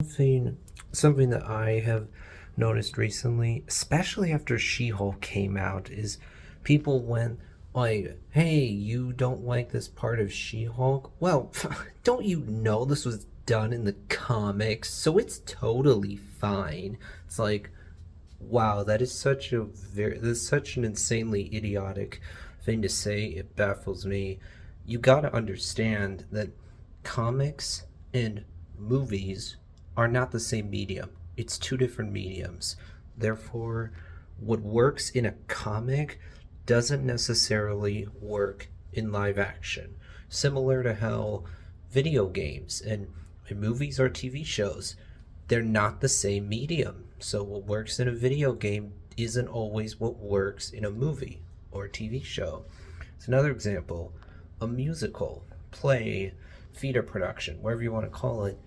Something, something that I have noticed recently, especially after She-Hulk came out, is people went like, "Hey, you don't like this part of She-Hulk? Well, don't you know this was done in the comics, so it's totally fine." It's like, wow, that is such an insanely idiotic thing to say. It baffles me. You gotta understand that comics and movies are not the same medium. It's two different mediums. Therefore, what works in a comic doesn't necessarily work in live action. Similar to how video games and movies or TV shows, they're not the same medium. So what works in a video game isn't always what works in a movie or a TV show. It's another example. A musical, play, theater production, whatever you want to call it,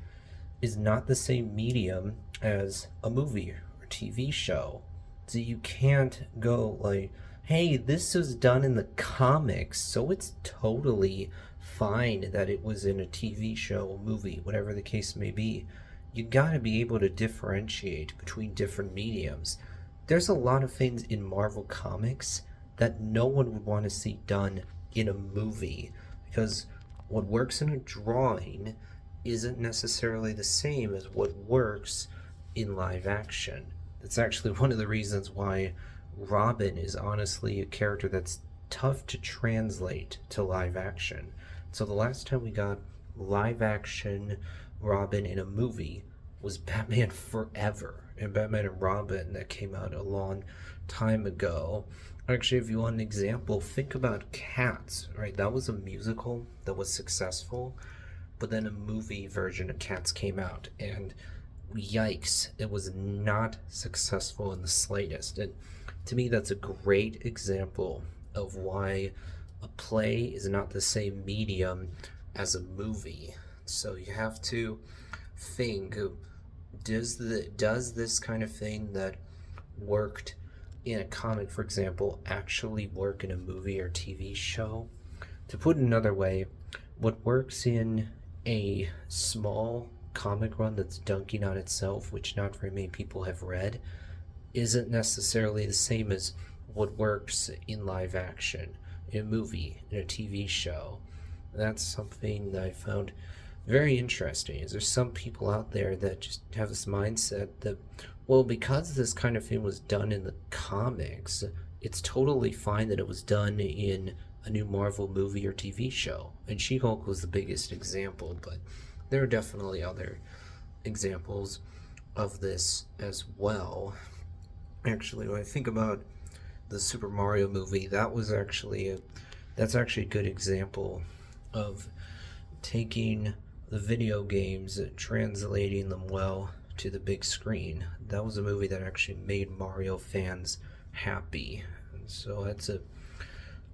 is not the same medium as a movie or TV show. So you can't go like, hey, this was done in the comics, so it's totally fine that it was in a TV show, movie, whatever the case may be. You gotta be able to differentiate between different mediums. There's a lot of things in Marvel Comics that no one would want to see done in a movie because what works in a drawing isn't necessarily the same as what works in live action. That's actually one of the reasons why Robin is honestly a character that's tough to translate to live action. So the last time we got live action Robin in a movie was Batman Forever and Batman and Robin that came out a long time ago. Actually, if you want an example, think about Cats, right? That was a musical that was successful, but then a movie version of Cats came out, and yikes, it was not successful in the slightest. And to me, that's a great example of why a play is not the same medium as a movie. So you have to think, does this kind of thing that worked in a comic, for example, actually work in a movie or TV show? To put it another way, what works in a small comic run that's dunking on itself, which not very many people have read, isn't necessarily the same as what works in live action, in a movie, in a TV show. That's something that I found very interesting. Is there's some people out there that just have this mindset that, well, because this kind of thing was done in the comics, it's totally fine that it was done in a new Marvel movie or TV show. And She-Hulk was the biggest example, but there are definitely other examples of this as well. Actually, when I think about the Super Mario movie, that's actually a good example of taking the video games, translating them well to the big screen. That was a movie that actually made Mario fans happy. And so that's a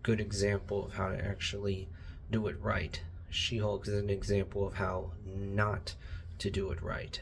good example of how to actually do it right. She-Hulk is an example of how not to do it right.